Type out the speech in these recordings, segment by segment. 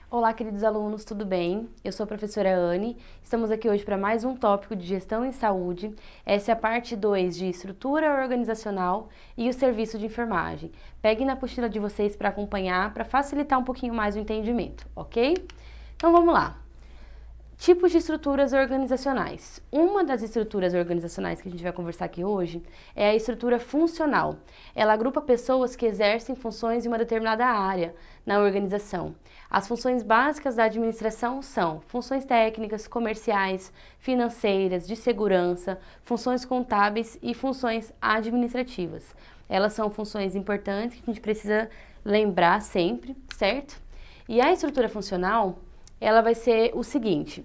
Olá, queridos alunos, tudo bem? Eu sou a professora Anne, estamos aqui hoje para mais um tópico de gestão em saúde. Essa é a parte 2 de estrutura organizacional e o serviço de enfermagem. Peguem na apostila de vocês para acompanhar, para facilitar um pouquinho mais o entendimento, ok? Então vamos lá. Tipos de estruturas organizacionais. Uma das estruturas organizacionais que a gente vai conversar aqui hoje é a estrutura funcional. Ela agrupa pessoas que exercem funções em uma determinada área na organização. As funções básicas da administração são funções técnicas, comerciais, financeiras, de segurança, funções contábeis e funções administrativas. Elas são funções importantes que a gente precisa lembrar sempre, certo? E a estrutura funcional, ela vai ser o seguinte,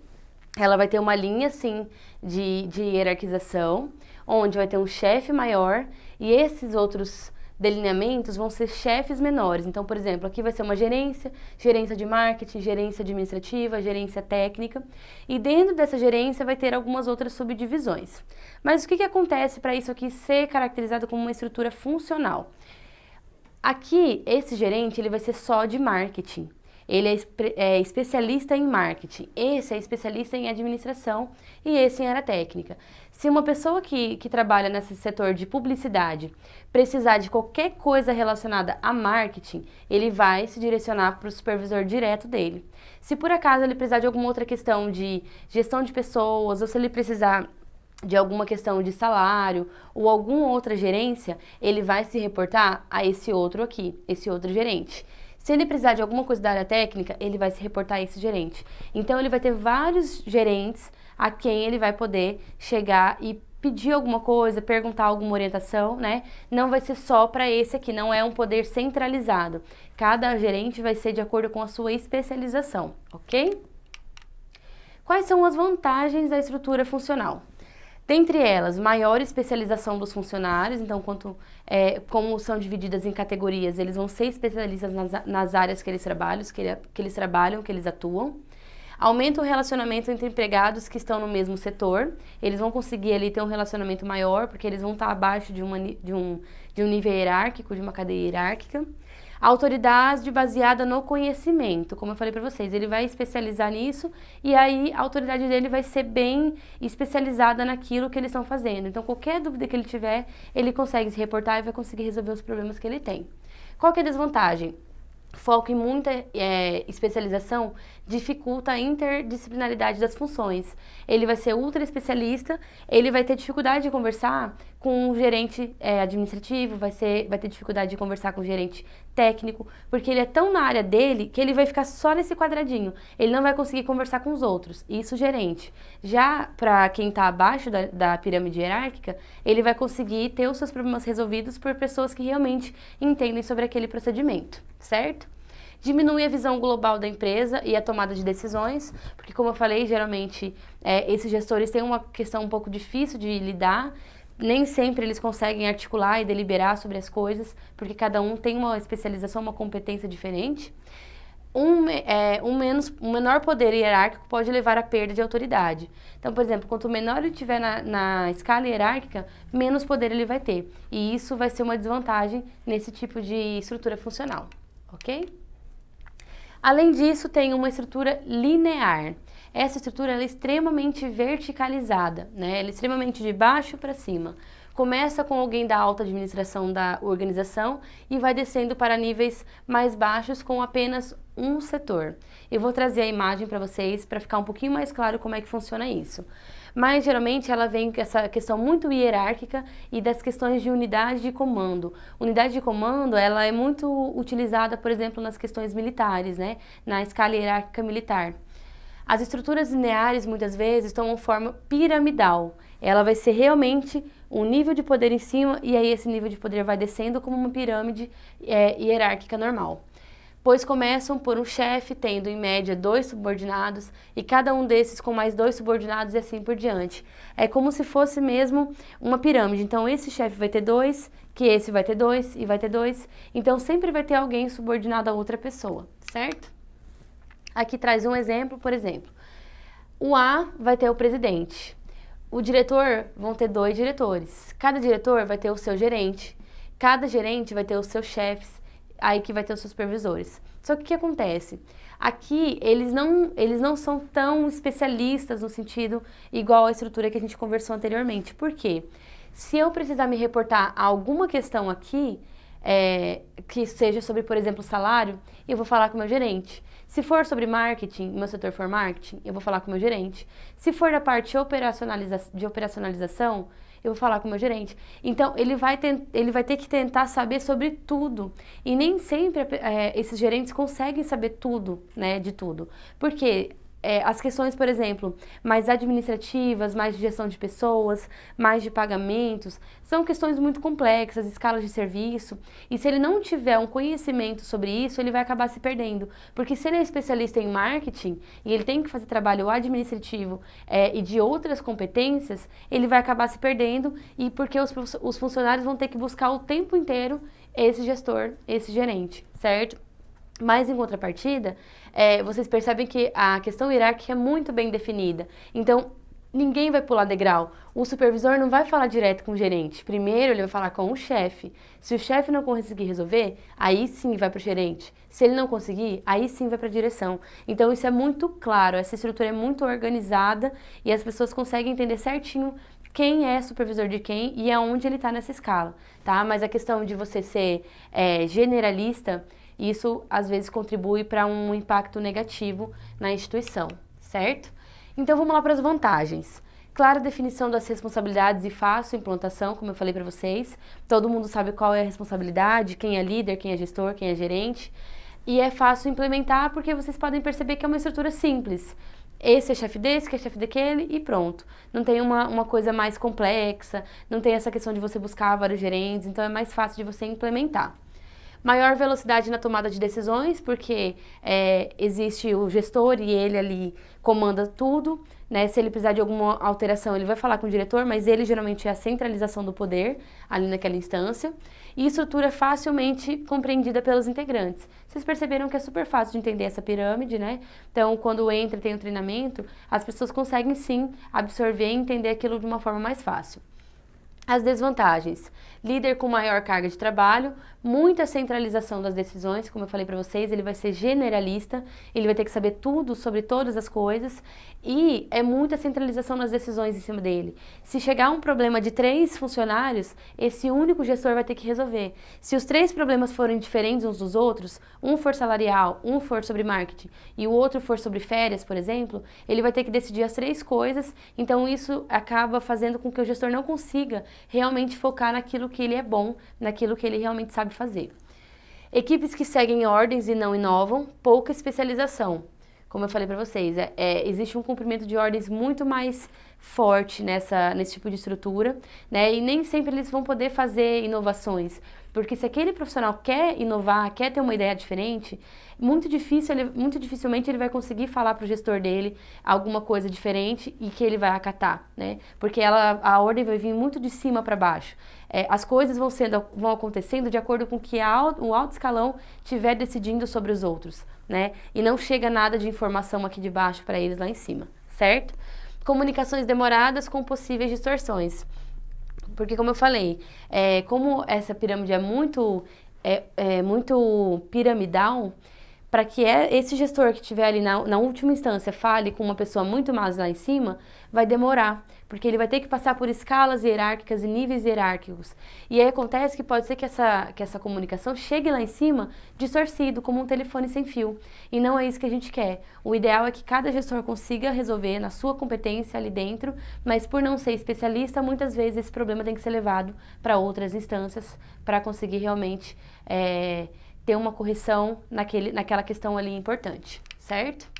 ela vai ter uma linha, assim, de hierarquização, onde vai ter um chefe maior e esses outros delineamentos vão ser chefes menores. Então, por exemplo, aqui vai ser uma gerência, gerência de marketing, gerência administrativa, gerência técnica, e dentro dessa gerência vai ter algumas outras subdivisões. Mas o que acontece para isso aqui ser caracterizado como uma estrutura funcional? Aqui, esse gerente, ele vai ser só de marketing. Ele é especialista em marketing, esse é especialista em administração e esse em área técnica. Se uma pessoa que trabalha nesse setor de publicidade precisar de qualquer coisa relacionada a marketing, ele vai se direcionar para o supervisor direto dele. Se por acaso ele precisar de alguma outra questão de gestão de pessoas, ou se ele precisar de alguma questão de salário ou alguma outra gerência, ele vai se reportar a esse outro aqui, esse outro gerente. Se ele precisar de alguma coisa da área técnica, ele vai se reportar a esse gerente. Então, ele vai ter vários gerentes a quem ele vai poder chegar e pedir alguma coisa, perguntar alguma orientação, né? Não vai ser só para esse aqui, não é um poder centralizado. Cada gerente vai ser de acordo com a sua especialização, ok? Quais são as vantagens da estrutura funcional? Dentre elas, maior especialização dos funcionários, então como são divididas em categorias, eles vão ser especialistas nas áreas que eles trabalham, que eles atuam. Aumenta o relacionamento entre empregados que estão no mesmo setor, eles vão conseguir ali ter um relacionamento maior, porque eles vão estar abaixo de um nível hierárquico, de uma cadeia hierárquica. Autoridade baseada no conhecimento, como eu falei para vocês, ele vai especializar nisso e aí a autoridade dele vai ser bem especializada naquilo que eles estão fazendo. Então, qualquer dúvida que ele tiver, ele consegue se reportar e vai conseguir resolver os problemas que ele tem. Qual que é a desvantagem? Foco em muita especialização dificulta a interdisciplinaridade das funções. Ele vai ser ultra especialista, ele vai ter dificuldade de conversar com o gerente administrativo, vai ter dificuldade de conversar com o gerente técnico, porque ele é tão na área dele que ele vai ficar só nesse quadradinho. Ele não vai conseguir conversar com os outros, isso gerente. Já para quem está abaixo da pirâmide hierárquica, ele vai conseguir ter os seus problemas resolvidos por pessoas que realmente entendem sobre aquele procedimento, certo? Diminui a visão global da empresa e a tomada de decisões, porque como eu falei, geralmente esses gestores têm uma questão um pouco difícil de lidar, nem sempre eles conseguem articular e deliberar sobre as coisas, porque cada um tem uma especialização, uma competência diferente. Um menor poder hierárquico pode levar à perda de autoridade. Então, por exemplo, quanto menor ele tiver na escala hierárquica, menos poder ele vai ter. E isso vai ser uma desvantagem nesse tipo de estrutura funcional, ok? Além disso, tem uma estrutura linear. Essa estrutura ela é extremamente verticalizada, né? Ela é extremamente de baixo para cima. Começa com alguém da alta administração da organização e vai descendo para níveis mais baixos com apenas um setor. Eu vou trazer a imagem para vocês para ficar um pouquinho mais claro como é que funciona isso. Mas geralmente ela vem com essa questão muito hierárquica e das questões de unidade de comando. Unidade de comando ela é muito utilizada, por exemplo, nas questões militares, né? Na escala hierárquica militar. As estruturas lineares muitas vezes tomam forma piramidal. Ela vai ser realmente um nível de poder em cima e aí esse nível de poder vai descendo como uma pirâmide hierárquica normal. Pois começam por um chefe tendo em média 2 subordinados e cada um desses com mais 2 subordinados e assim por diante. É como se fosse mesmo uma pirâmide. Então esse chefe vai ter 2, que esse vai ter 2 e vai ter 2. Então sempre vai ter alguém subordinado a outra pessoa, certo? Aqui traz um exemplo, por exemplo, o A vai ter o presidente, o diretor vão ter 2 diretores, cada diretor vai ter o seu gerente, cada gerente vai ter os seus chefes, aí que vai ter os seus supervisores. Só que o que acontece? Aqui eles não são tão especialistas no sentido igual a estrutura que a gente conversou anteriormente. Por quê? Se eu precisar me reportar a alguma questão aqui, que seja sobre, por exemplo, salário, eu vou falar com o meu gerente. Se for sobre marketing, meu setor for marketing, eu vou falar com o meu gerente. Se for da parte de operacionalização, eu vou falar com o meu gerente. Então, ele vai ter que tentar saber sobre tudo. E nem sempre esses gerentes conseguem saber tudo, né, de tudo. Porque as questões, por exemplo, mais administrativas, mais de gestão de pessoas, mais de pagamentos, são questões muito complexas, escalas de serviço, e se ele não tiver um conhecimento sobre isso, ele vai acabar se perdendo. Porque se ele é especialista em marketing, e ele tem que fazer trabalho administrativo e de outras competências, ele vai acabar se perdendo, e porque os funcionários vão ter que buscar o tempo inteiro esse gestor, esse gerente, certo? Mas, em contrapartida, vocês percebem que a questão hierárquica é muito bem definida. Então, ninguém vai pular degrau. O supervisor não vai falar direto com o gerente. Primeiro, ele vai falar com o chefe. Se o chefe não conseguir resolver, aí sim vai para o gerente. Se ele não conseguir, aí sim vai para a direção. Então, isso é muito claro. Essa estrutura é muito organizada e as pessoas conseguem entender certinho quem é supervisor de quem e aonde ele está nessa escala, tá? Mas a questão de você ser generalista, isso às vezes contribui para um impacto negativo na instituição, certo? Então vamos lá para as vantagens. Clara definição das responsabilidades e fácil implantação, como eu falei para vocês. Todo mundo sabe qual é a responsabilidade, quem é líder, quem é gestor, quem é gerente. E é fácil implementar porque vocês podem perceber que é uma estrutura simples. Esse é chefe desse, que é chefe daquele e pronto. Não tem uma coisa mais complexa, não tem essa questão de você buscar vários gerentes, então é mais fácil de você implementar. Maior velocidade na tomada de decisões, porque existe o gestor e ele ali comanda tudo, né? Se ele precisar de alguma alteração, ele vai falar com o diretor, mas ele geralmente é a centralização do poder ali naquela instância. E estrutura facilmente compreendida pelos integrantes. Vocês perceberam que é super fácil de entender essa pirâmide, né? Então, quando entra e tem um treinamento, as pessoas conseguem sim absorver e entender aquilo de uma forma mais fácil. As desvantagens: líder com maior carga de trabalho, muita centralização das decisões, como eu falei para vocês, ele vai ser generalista, ele vai ter que saber tudo sobre todas as coisas e é muita centralização nas decisões em cima dele. Se chegar um problema de 3 funcionários, esse único gestor vai ter que resolver. Se os 3 problemas forem diferentes uns dos outros, um for salarial, um for sobre marketing e o outro for sobre férias, por exemplo, ele vai ter que decidir as 3 coisas, então isso acaba fazendo com que o gestor não consiga realmente focar naquilo que ele é bom, naquilo que ele realmente sabe fazer. Equipes que seguem ordens e não inovam, pouca especialização. Como eu falei para vocês, existe um cumprimento de ordens muito mais forte nesse tipo de estrutura, né? E nem sempre eles vão poder fazer inovações, porque se aquele profissional quer inovar, quer ter uma ideia diferente, muito dificilmente ele vai conseguir falar para o gestor dele alguma coisa diferente e que ele vai acatar, né? Porque a ordem vai vir muito de cima para baixo. As coisas vão acontecendo de acordo com o que o alto escalão estiver decidindo sobre os outros, né? E não chega nada de informação aqui de baixo para eles lá em cima, certo? Comunicações demoradas com possíveis distorções. Porque, como eu falei, como essa pirâmide é muito piramidal, para que esse gestor que estiver ali na última instância fale com uma pessoa muito mais lá em cima, vai demorar, porque ele vai ter que passar por escalas hierárquicas e níveis hierárquicos. E aí acontece que pode ser que essa comunicação chegue lá em cima distorcido, como um telefone sem fio. E não é isso que a gente quer. O ideal é que cada gestor consiga resolver na sua competência ali dentro, mas por não ser especialista, muitas vezes esse problema tem que ser levado para outras instâncias para conseguir realmente ter uma correção naquela questão ali importante, certo?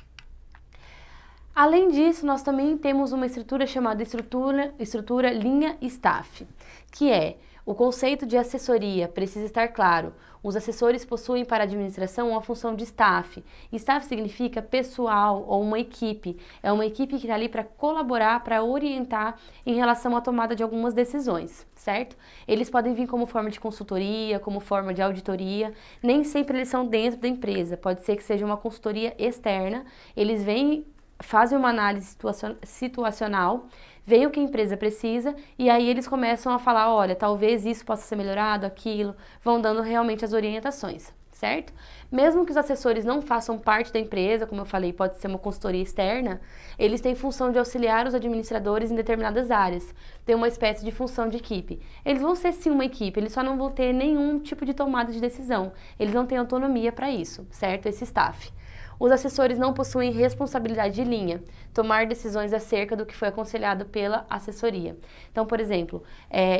Além disso, nós também temos uma estrutura chamada estrutura linha staff, que é O conceito de assessoria precisa estar claro. Os assessores possuem para a administração uma função de staff. Staff significa pessoal ou uma equipe. É uma equipe que está ali para colaborar, para orientar em relação à tomada de algumas decisões, certo? Eles podem vir como forma de consultoria, como forma de auditoria. Nem sempre eles são dentro da empresa. Pode ser que seja uma consultoria externa. Eles vêm, fazem uma análise situacional, veem o que a empresa precisa e aí eles começam a falar, olha, talvez isso possa ser melhorado, aquilo, vão dando realmente as orientações, certo? Mesmo que os assessores não façam parte da empresa, como eu falei, pode ser uma consultoria externa, eles têm função de auxiliar os administradores em determinadas áreas, tem uma espécie de função de equipe. Eles vão ser sim uma equipe, eles só não vão ter nenhum tipo de tomada de decisão, eles não têm autonomia para isso, certo? Esse staff. Os assessores não possuem responsabilidade de linha, tomar decisões acerca do que foi aconselhado pela assessoria. Então, por exemplo,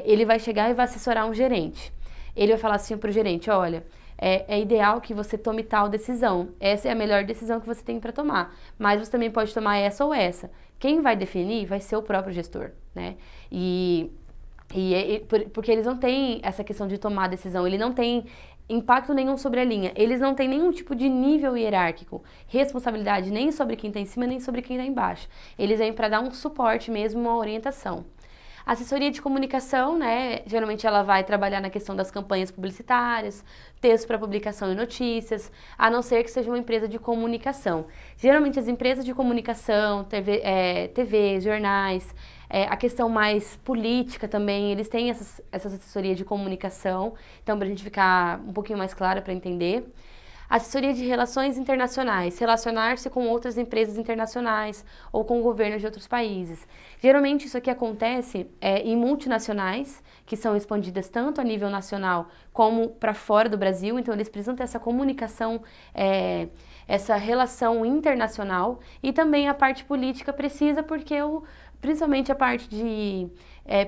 ele vai chegar e vai assessorar um gerente. Ele vai falar assim para o gerente, olha, é ideal que você tome tal decisão. Essa é a melhor decisão que você tem para tomar. Mas você também pode tomar essa ou essa. Quem vai definir vai ser o próprio gestor, né? Porque eles não têm essa questão de tomar decisão, ele não tem impacto nenhum sobre a linha, eles não têm nenhum tipo de nível hierárquico, responsabilidade nem sobre quem está em cima, nem sobre quem está embaixo. Eles vêm para dar um suporte mesmo, uma orientação. A assessoria de comunicação, né, geralmente ela vai trabalhar na questão das campanhas publicitárias, textos para publicação e notícias, a não ser que seja uma empresa de comunicação. Geralmente as empresas de comunicação, TV, jornais, a questão mais política também, eles têm essas assessorias de comunicação, então para a gente ficar um pouquinho mais clara para entender. Assessoria de relações internacionais, relacionar-se com outras empresas internacionais ou com governos de outros países. Geralmente isso aqui acontece em multinacionais, que são expandidas tanto a nível nacional como para fora do Brasil, então eles precisam ter essa comunicação, essa relação internacional, e também a parte política precisa porque principalmente a parte de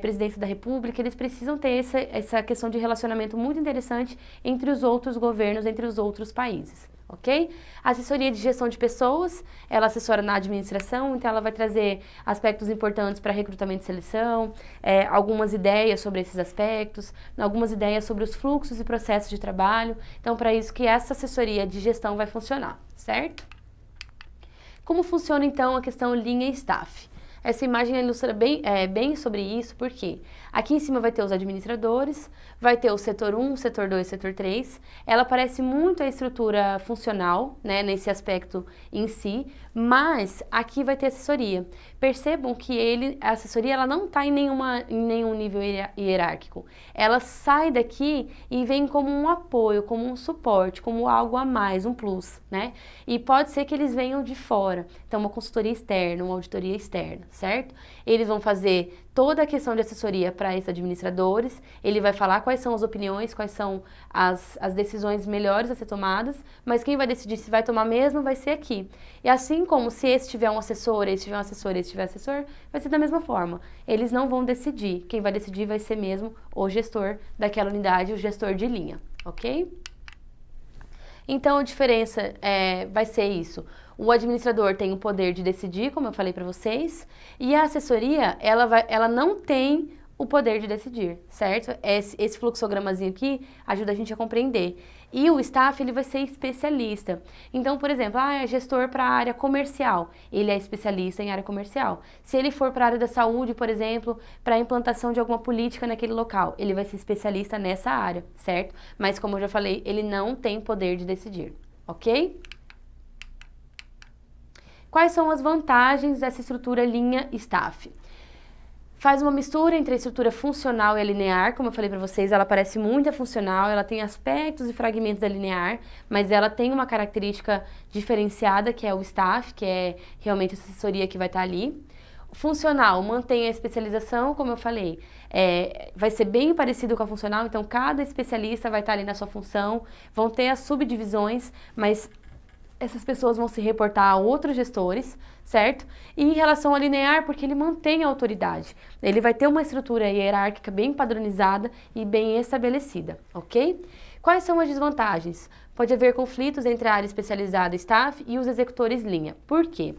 presidência da República, eles precisam ter essa questão de relacionamento muito interessante entre os outros governos, entre os outros países, ok? A assessoria de gestão de pessoas, ela assessora na administração, então ela vai trazer aspectos importantes para recrutamento e seleção, algumas ideias sobre esses aspectos, algumas ideias sobre os fluxos e processos de trabalho, então para isso que essa assessoria de gestão vai funcionar, certo? Como funciona então a questão linha e staff? Essa imagem ilustra bem sobre isso, porque aqui em cima vai ter os administradores, vai ter o setor 1, setor 2, setor 3. Ela parece muito a estrutura funcional, né, nesse aspecto em si, mas aqui vai ter assessoria. Percebam que a assessoria ela não está em nenhum nível hierárquico. Ela sai daqui e vem como um apoio, como um suporte, como algo a mais, um plus, né? E pode ser que eles venham de fora. Então, uma consultoria externa, uma auditoria externa, certo? Eles vão fazer toda a questão de assessoria para esses administradores, ele vai falar quais são as opiniões, quais são as decisões melhores a ser tomadas, mas quem vai decidir se vai tomar mesmo vai ser aqui. E assim como se esse tiver um assessor, esse tiver um assessor, esse tiver assessor, vai ser da mesma forma. Eles não vão decidir, quem vai decidir vai ser mesmo o gestor daquela unidade, o gestor de linha, ok? Então a diferença vai ser isso. O administrador tem o poder de decidir, como eu falei para vocês, e a assessoria, ela não tem o poder de decidir, certo? Esse fluxogramazinho aqui ajuda a gente a compreender. E o staff, ele vai ser especialista. Então, por exemplo, é gestor para a área comercial, ele é especialista em área comercial. Se ele for para a área da saúde, por exemplo, para a implantação de alguma política naquele local, ele vai ser especialista nessa área, certo? Mas, como eu já falei, ele não tem poder de decidir, ok? Quais são as vantagens dessa estrutura linha-staff? Faz uma mistura entre a estrutura funcional e a linear, como eu falei para vocês, ela parece muito funcional, ela tem aspectos e fragmentos da linear, mas ela tem uma característica diferenciada, que é o staff, que é realmente a assessoria que vai estar ali. O funcional mantém a especialização, como eu falei, vai ser bem parecido com a funcional, então cada especialista vai estar ali na sua função, vão ter as subdivisões, mas essas pessoas vão se reportar a outros gestores, certo? E em relação ao linear, porque ele mantém a autoridade. Ele vai ter uma estrutura hierárquica bem padronizada e bem estabelecida, ok? Quais são as desvantagens? Pode haver conflitos entre a área especializada staff e os executores linha. Por quê?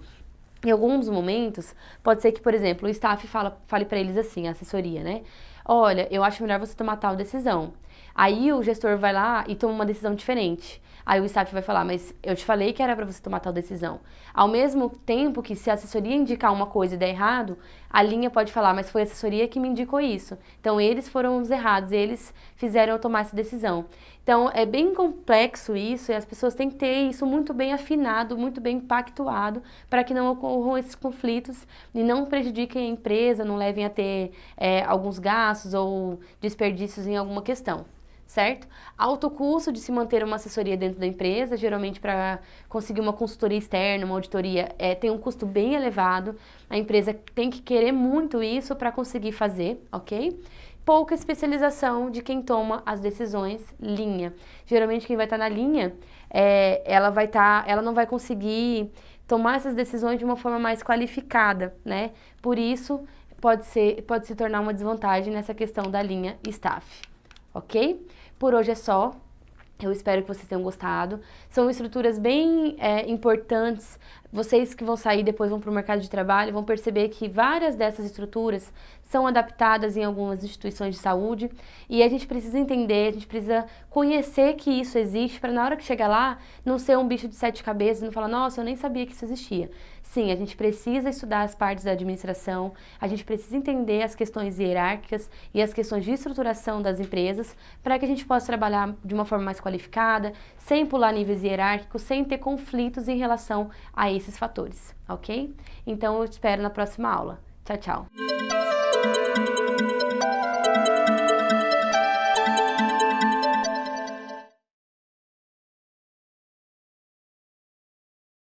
Em alguns momentos, pode ser que, por exemplo, o staff fale para eles assim, a assessoria, né? olha, eu acho melhor você tomar tal decisão. Aí o gestor vai lá e toma uma decisão diferente. Aí o staff vai falar, mas eu te falei que era para você tomar tal decisão. Ao mesmo tempo que se a assessoria indicar uma coisa e der errado, a linha pode falar, mas foi a assessoria que me indicou isso. Então eles foram os errados, eles fizeram eu tomar essa decisão. Então é bem complexo isso e as pessoas têm que ter isso muito bem afinado, muito bem pactuado, para que não ocorram esses conflitos e não prejudiquem a empresa, não levem a ter alguns gastos ou desperdícios em alguma questão. Certo? Alto custo de se manter uma assessoria dentro da empresa, geralmente para conseguir uma consultoria externa, uma auditoria, tem um custo bem elevado. A empresa tem que querer muito isso para conseguir fazer, ok? Pouca especialização de quem toma as decisões, linha. Geralmente quem vai estar na linha, ela não vai conseguir tomar essas decisões de uma forma mais qualificada, né? Por isso, pode se tornar uma desvantagem nessa questão da linha staff. Ok? Por hoje é só. Eu espero que vocês tenham gostado. São estruturas bem importantes. Vocês que vão sair depois vão para o mercado de trabalho vão perceber que várias dessas estruturas são adaptadas em algumas instituições de saúde e a gente precisa entender, a gente precisa conhecer que isso existe para na hora que chegar lá não ser um bicho de 7 cabeças e não falar, nossa, eu nem sabia que isso existia. Sim, a gente precisa estudar as partes da administração, a gente precisa entender as questões hierárquicas e as questões de estruturação das empresas para que a gente possa trabalhar de uma forma mais qualificada, sem pular níveis hierárquicos, sem ter conflitos em relação a esses fatores, ok? Então eu te espero na próxima aula. Tchau, tchau!